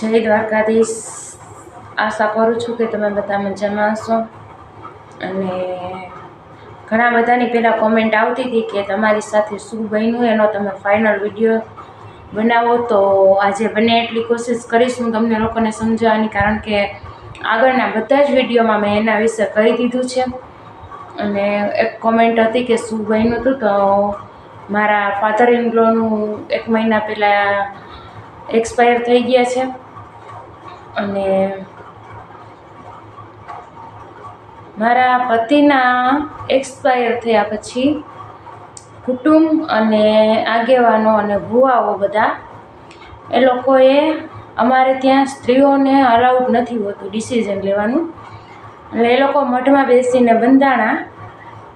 જય દ્વારકાધીશ। આશા કરું છું કે તમે બધા મજામાં હશો। અને ઘણા બધાની પહેલાં કોમેન્ટ આવતી હતી કે તમારી સાથે શું બન્યું એનો તમે ફાઇનલ વિડીયો બનાવો। તો આજે બને એટલી કોશિશ કરીશ હું તમને લોકોને સમજાવવાની, કારણ કે આગળના બધા જ વિડીયોમાં મેં એના વિશે કહી દીધું છે। અને એક કોમેન્ટ હતી કે શું બન્યું હતું, તો મારા ફાધર ઇન લોનું 1 મહિના પહેલાં એક્સપાયર થઈ ગયા છે। અને મારા પતિના એક્સપાયર થયા પછી કુટુંબ અને આગેવાનો અને ભુવાઓ બધા એ લોકોએ અમારે ત્યાં સ્ત્રીઓને અલાઉડ નથી હોતું ડિસિઝન લેવાનું, એટલે એ લોકો મઢમાં બેસીને બંધાણા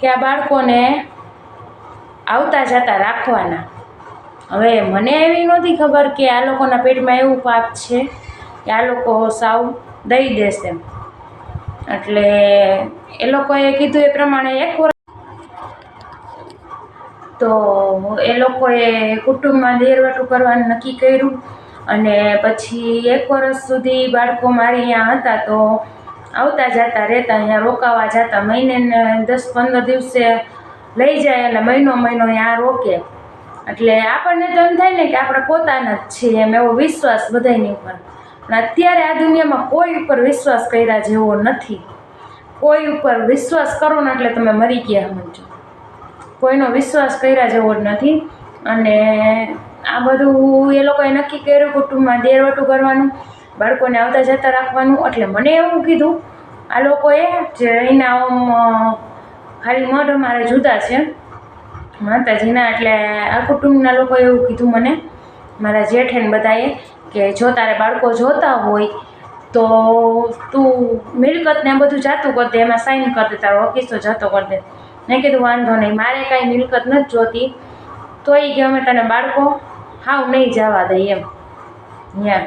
કે આ બાળકોને આવતા જતા રાખવાના। હવે મને એવી નહોતી ખબર કે આ લોકોના પેટમાં એવું પાપ છે કે આ લોકો સાવ દઈ દેશે, એટલે એ લોકોએ કીધું એ પ્રમાણે 1 વર્ષ તો એ લોકોએ કુટુંબમાં દેરવટું કરવાનું નક્કી કર્યું। અને પછી 1 વર્ષ સુધી બાળકો મારી અહીંયા હતા તો આવતા જતા રહેતા, અહીંયા રોકાવા જતા, મહિને 10-15 દિવસે લઈ જાય એટલે મહિનો અહીંયા રોકે, એટલે આપણને તો એમ થાય ને કે આપણે પોતાના જ છીએ એમ, એવો વિશ્વાસ બધાની ઉપર। પણ અત્યારે આ દુનિયામાં કોઈ ઉપર વિશ્વાસ કર્યા જેવો નથી। કોઈ ઉપર વિશ્વાસ કરો ને એટલે તમે મરી ગયા સમજો, કોઈનો વિશ્વાસ કર્યા જેવો જ નથી। અને આ બધું એ લોકોએ નક્કી કર્યું કુટુંબમાં દેરવટું કરવાનું, બાળકોને આવતા જતા રાખવાનું। એટલે મને એવું કીધું આ લોકોએ જે અહીંના ખાલી મઢ અમારે જુદા છે માતાજીના, એટલે આ કુટુંબના લોકોએ એવું કીધું મને, મારા જેઠ ને બધાએ, કે જો તારે બાળકો જોતા હોય તો તું મિલકતને બધું જાતું કરી દે, એમાં સાઈન કરી દે, તારો હકીસો જાતો કરી દે। મેં કીધું વાંધો નહીં, મારે કાંઈ મિલકત નથી જોતી, તોય કે અમે તને બાળકો હાવ નહીં જવા દઈએ એમ ત્યાં।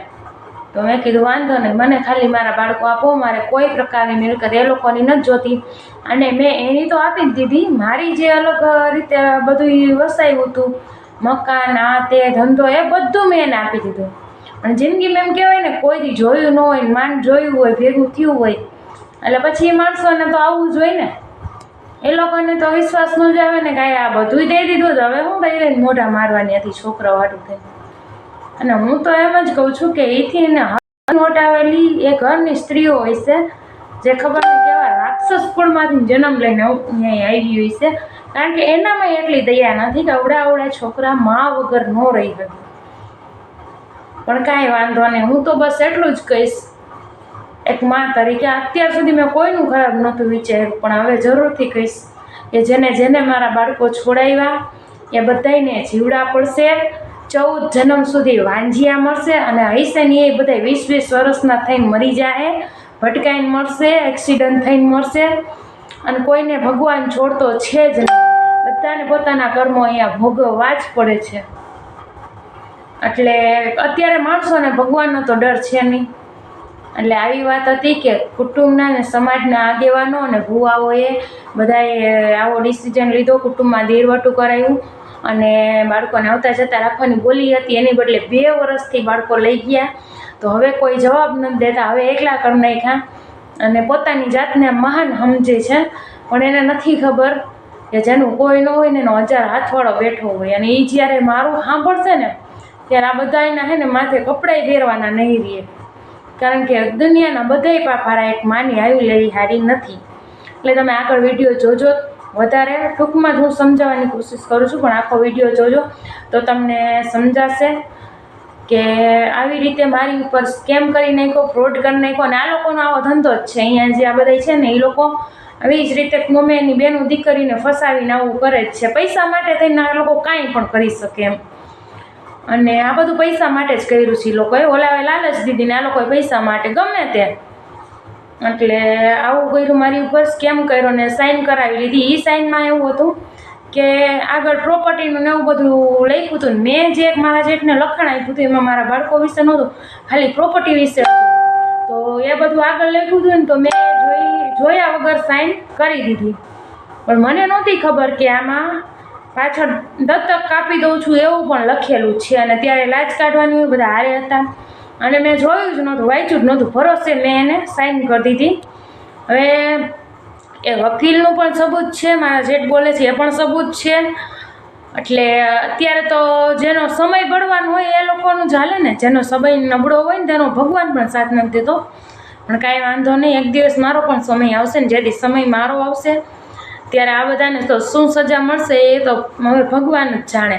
તો મેં કીધું વાંધો નહીં, મને ખાલી મારા બાળકો આપો, મારે કોઈ પ્રકારની મિલકત એ લોકોની નથી જોતી। અને મેં એની તો આપી જ દીધી, મારી જે અલગ રીતે બધું વસાવ્યું હતું, મકાન આ તે ધંધો, એ બધું મેં એને આપી દીધું। અને જિંદગીમાં એમ કહેવાય ને, કોઈથી જોયું ન હોય, માંડ જોયું હોય, ભેગું થયું હોય, એટલે પછી એ માણસોને તો આવવું જોઈએ ને, એ લોકોને તો વિશ્વાસ ન જ આવે ને, કાંઈ આ બધું દઈ દીધું તો હવે હું દઈ રહીને મોઢા મારવાની હતી છોકરાઓ હાટું થઈ। અને હું તો એમ જ કહું છું કે એથી ને મોટાવેલી એ ઘરની સ્ત્રીઓ હોય છે જે ખબર નહીં કેવા રાક્ષસ કુળમાંથી જન્મ લઈને અહીંયા આવી હોય છે, કારણ કે એનામાં એટલી દયા નથી કે અવડા છોકરા મા વગર ન રહી શકે। પણ કાંઈ વાંધો નહીં, હું તો બસ એટલું જ કહીશ એક મા તરીકે, અત્યાર સુધી મેં કોઈનું ખરાબ નહોતું વિચાર્યું, પણ હવે જરૂરથી કહીશ કે જેને મારા બાળકો છોડાવ્યા એ બધાને જીવડા પડશે, 14 જન્મ સુધી વાંજિયા મળશે, અને હૈસે ને એ બધા 20-20 વર્ષના થઈને મરી જાય, ભટકાઈને મળશે, એક્સિડન્ટ થઈને મળશે, અને કોઈને ભગવાન છોડતો છે જ નહીં, બધાને પોતાના કર્મો અહીંયા ભોગવવા જ પડે છે। એટલે અત્યારે માણસોને ભગવાનનો તો ડર છે નહીં। એટલે આવી વાત હતી કે કુટુંબના અને સમાજના આગેવાનો અને ભુવાઓએ બધાએ આવો ડિસિઝન લીધો, કુટુંબમાં દેરવટું કરાયું અને બાળકોને આવતા જતા રાખવાની બોલી હતી, એની બદલે 2 વર્ષથી બાળકો લઈ ગયા। તો હવે કોઈ જવાબ નથી દેતા, હવે એકલા કરી નાખ્યા, અને પોતાની જાતને મહાન સમજે છે, પણ એને નથી ખબર કે જેનું કોઈ ન હોય ને એનો 1000 હાથવાળો બેઠો હોય। અને એ જ્યારે મારું સાંભળશે ને ત્યારે આ બધા એના હે ને માથે કપડાં પહેરવાના નહીં રહે, કારણ કે દુનિયાના બધાય પાપારા એક માની આવી લેવી સારી નથી। એટલે તમે આગળ વિડીયો જોજો, વધારે ટૂંકમાં જ હું સમજાવવાની કોશિશ કરું છું, પણ આખો વિડીયો જોજો તો તમને સમજાશે કે આવી રીતે મારી ઉપર સ્કેમ કરી નાખ્યો, ફ્રોડ કરી નાખ્યો। અને આ લોકોનો આવો ધંધો જ છે, અહીંયા જે આ બધા છે ને એ લોકો આવી જ રીતે ગમે એની બેનું દીકરીને ફસાવીને આવું કરે જ છે, પૈસા માટે થઈને આ લોકો કાંઈ પણ કરી શકે એમ। અને આ બધું પૈસા માટે જ કર્યું છે લોકોએ, ઓલાવે લાલચ દીધી ને આ લોકોએ પૈસા માટે ગમે તે, એટલે આવું કર્યું, મારી ઉપર સ્કેમ કર્યો ને સાઇન કરાવી લીધી। એ સાઇનમાં એવું હતું કે આગળ પ્રોપર્ટીનું ને એવું બધું લખ્યું હતું, મેં જે મારા જેઠને લખાણ આપ્યું હતું એમાં મારા બાળકો વિશે નહોતું, ખાલી પ્રોપર્ટી વિશે હતું। તો એ બધું આગળ લખ્યું હતું ને તો મેં જોયા વગર સાઇન કરી દીધી, પણ મને નહોતી ખબર કે આમાં પાછળ દત્તક કાપી દઉં છું એવું પણ લખેલું છે। અને ત્યારે લાજ કાઢવાની બધા હારે હતા, અને મેં જોયું જ નહોતું, વાંચ્યું જ નહોતું, ભરોસે મેં એને સાઇન કરી દીધી. હવે એ વકીલનું પણ સબૂત છે, મારા જેઠ બોલે છે એ પણ સબૂત છે. એટલે અત્યારે તો જેનો સમય બળવાનો હોય એ લોકોનું ચાલે ને, જેનો સમય નબળો હોય ને તેનો ભગવાન પણ સાથ નથી દેતો. પણ કાંઈ વાંધો નહીં, એક દિવસ મારો પણ સમય આવશે ને, જેથી સમય મારો આવશે ત્યારે આ બધાને તો શું સજા મળશે એ તો હવે ભગવાન જ જાણે.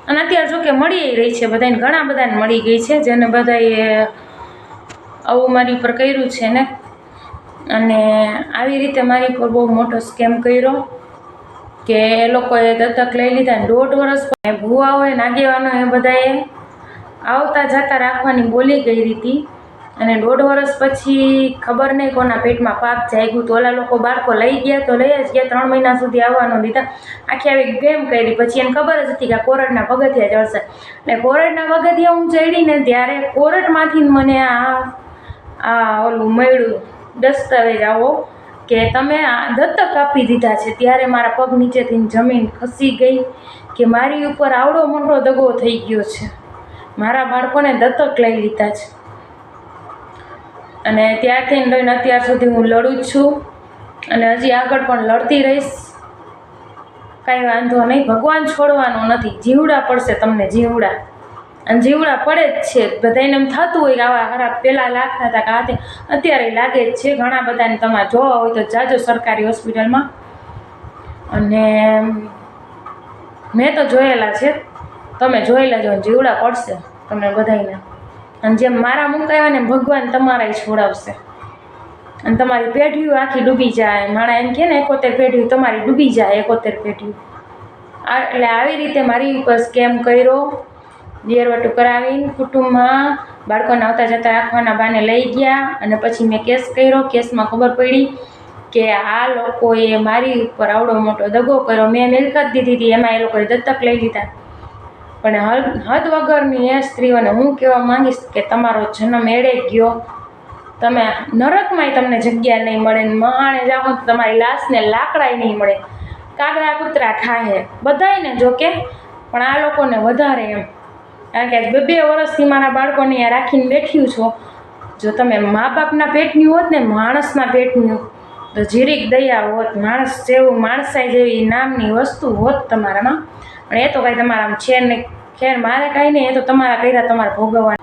અને અત્યારે જો કે મળી રહી છે બધાને, ઘણા બધાને મળી ગઈ છે, જેને બધાએ આવું મારી ઉપર કર્યું છે ને. અને આવી રીતે મારી પર બહુ મોટો સ્કેમ કર્યો કે એ લોકોએ દત્તક લઈ લીધા. 1.5 વર્ષ ભૂવાઓએ નાગેવાનો એ બધાએ આવતા જતા રાખવાની બોલી કરી હતી. અને 1.5 વર્ષ પછી ખબર નહીં કોના પેટમાં પાપ જાગ્યું તો ઓલા લોકો બાળકો લઈ ગયા તો લઈ જ ગયા, 3 મહિના સુધી આવવાનો દીધા. આખી આવી ગેમ કરી. પછી એને ખબર જ હતી કે કોર્ટના પગથિયા ચડશે. એટલે કોર્ટના પગથિયા હું ચડી ને ત્યારે કોર્ટમાંથી મને આ ઓલું મળ્યું દસ્તાવેજ આવો કે તમે આ દત્તક આપી દીધા છે. ત્યારે મારા પગ નીચેથી જમીન ખસી ગઈ કે મારી ઉપર આવડો મોટો દગો થઈ ગયો છે, મારા બાળકોને દત્તક લઈ લીધા છે. અને ત્યારથી લઈને અત્યાર સુધી હું લડું જ છું અને હજી આગળ પણ લડતી રહીશ. કાંઈ વાંધો નહીં, ભગવાન છોડવાનું નથી. જીવડા પડશે તમને, જીવડા. અને જીવડા પડે જ છે. બધાને એમ થતું હોય કે આવા હારા પહેલાં લાગતા હતા કે હાથે, અત્યારે લાગે જ છે. ઘણા બધાને તમારે જોવા હોય તો જાજો સરકારી હોસ્પિટલમાં. અને મેં તો જોયેલા છે, તમે જોઈ લેજો. જીવડા પડશે તમને બધાને. અને જેમ મારા મુકાયા ને ભગવાન તમારાય છોડાવશે. અને તમારી પેઢીઓ આખી ડૂબી જાય. માણા એમ કહે ને 71 પેઢીઓ તમારી ડૂબી જાય, 71 પેઢીઓ. એટલે આવી રીતે મારી ઉપર સ્કેમ કર્યો, દેરવટું કરાવીને કુટુંબમાં બાળકોને આવતા જતા રાખવાના બાને લઈ ગયા. અને પછી મેં કેસ કર્યો. કેસમાં ખબર પડી કે આ લોકોએ મારી ઉપર આવડો મોટો દગો કર્યો. મેં મિલકત દીધી હતી, એમાં એ લોકોએ દત્તક લઈ લીધા. પણ હદ વગરની એ સ્ત્રીઓને હું કહેવા માંગીશ કે તમારો જન્મ એળે ગયો. તમે નરકમાંય તમને જગ્યા નહીં મળે ને મહાણે જાઓ તો તમારી લાશને લાકડાય નહીં મળે. કાગડા કૂતરા ખાય બધાયને જોકે, પણ આ લોકોને વધારે એમ. કારણ કે 2 વર્ષથી મારા બાળકોને અહીંયા રાખીને બેઠ્યું છો. જો તમે મા બાપના પેટની હોત ને, માણસના પેટની તો જીરીક દયા હોત, માણસ જેવું માણસાઈ જેવી નામની વસ્તુ હોત તમારામાં. પણ એ તો કાંઈ તમારામાં છે નહીં. ખેર મારે કાંઈ નહીં, એ તો તમારા કર્યા તમારે ભોગવવા.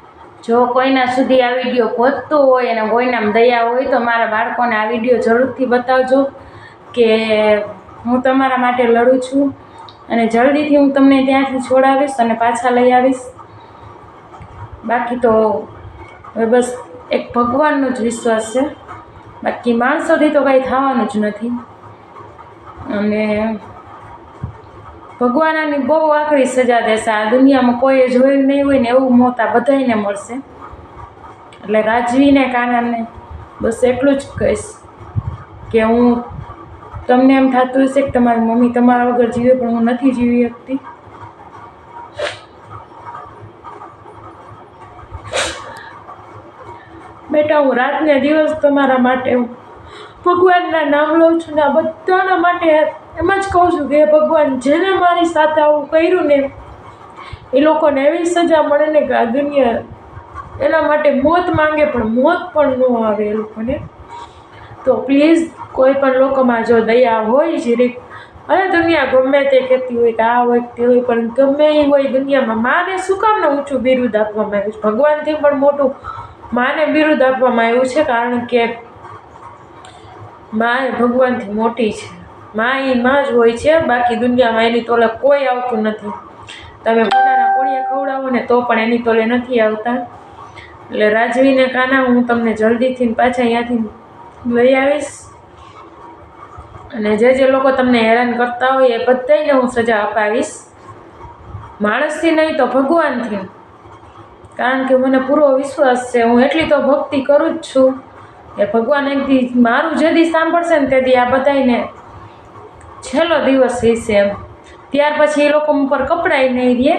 જો કોઈના સુધી આ વિડીયો પહોંચતો હોય અને કોઈનામાં દયા હોય તો મારા બાળકોને આ વિડીયો જરૂરથી બતાવજો કે હું તમારા માટે લડું છું. અને જલ્દીથી હું તમને ત્યાંથી છોડાવીશ અને પાછા લઈ આવીશ. બાકી તો હવે બસ એક ભગવાનનો જ વિશ્વાસ છે, બાકી માણસોથી તો કાંઈ થવાનું જ નથી. અને ભગવાન આની બહુ આકરી સજા દેશે. આ દુનિયામાં કોઈએ જોયું નહીં હોય ને એવું મોત આ બધાને મળશે. એટલે રાજવીને કાનાને બસ એટલું જ કહીશ કે હું તમને એમ થતું હશે કે તમારી મમ્મી તમારા વગર જીવે, પણ હું નથી જીવી શકતી. બેટા, હું રાતને દિવસ તમારા માટે ભગવાનના નામ લઉં છું ને આ બધાના માટે એમ જ કહું છું કે ભગવાન જેને મારી સાથે આવું કર્યું ને એ લોકોને એવી સજા મળે ને કે આ દુનિયા એના માટે મોત માંગે પણ મોત પણ ન આવે એ લોકોને. તો પ્લીઝ કોઈ પણ લોકોમાં જો દયા હોય જીરીક, અને દુનિયા ગમે તે કહેતી હોય કે આ હોય તે હોય, પણ ગમે એ હોય દુનિયામાં માને શું કામને ઊંચું બિરુદ આપવામાં આવ્યું છે? ભગવાનથી પણ મોટું માને બિરુદ આપવામાં આવ્યું છે, કારણ કે મા એ ભગવાનથી મોટી છે. મા એ માં જ હોય છે, બાકી દુનિયામાં એની તોલે કોઈ આવતું નથી. તમે મોઢાના કોળિયા ખવડાવો ને તો પણ એની તોલે નથી આવતા. એટલે રાજવીને કાના હું તમને જલ્દીથી પાછા અહીંયાથી લઈ આવીશ. અને જે લોકો તમને હેરાન કરતા હોય એ બધાને હું સજા અપાવીશ, માણસથી નહીં તો ભગવાનથી. કારણ કે મને પૂરો વિશ્વાસ છે, હું એટલી તો ભક્તિ કરું જ છું કે ભગવાન એક દી મારું જે દી સાંભળશે ને તે દી આ બધાને છેલ્લો દિવસ હશે એમ. ત્યાર પછી એ લોકો ઉપર કપડાય નહીં રહે.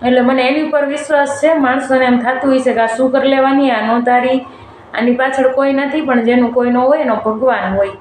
એટલે મને એની ઉપર વિશ્વાસ છે. માણસોને એમ થતું હશે કે આ શું કરી લેવાની, આ નોંધારી, આની પાછળ કોઈ નથી, પણ જેનું કોઈ ન હોય એનો ભગવાન હોય.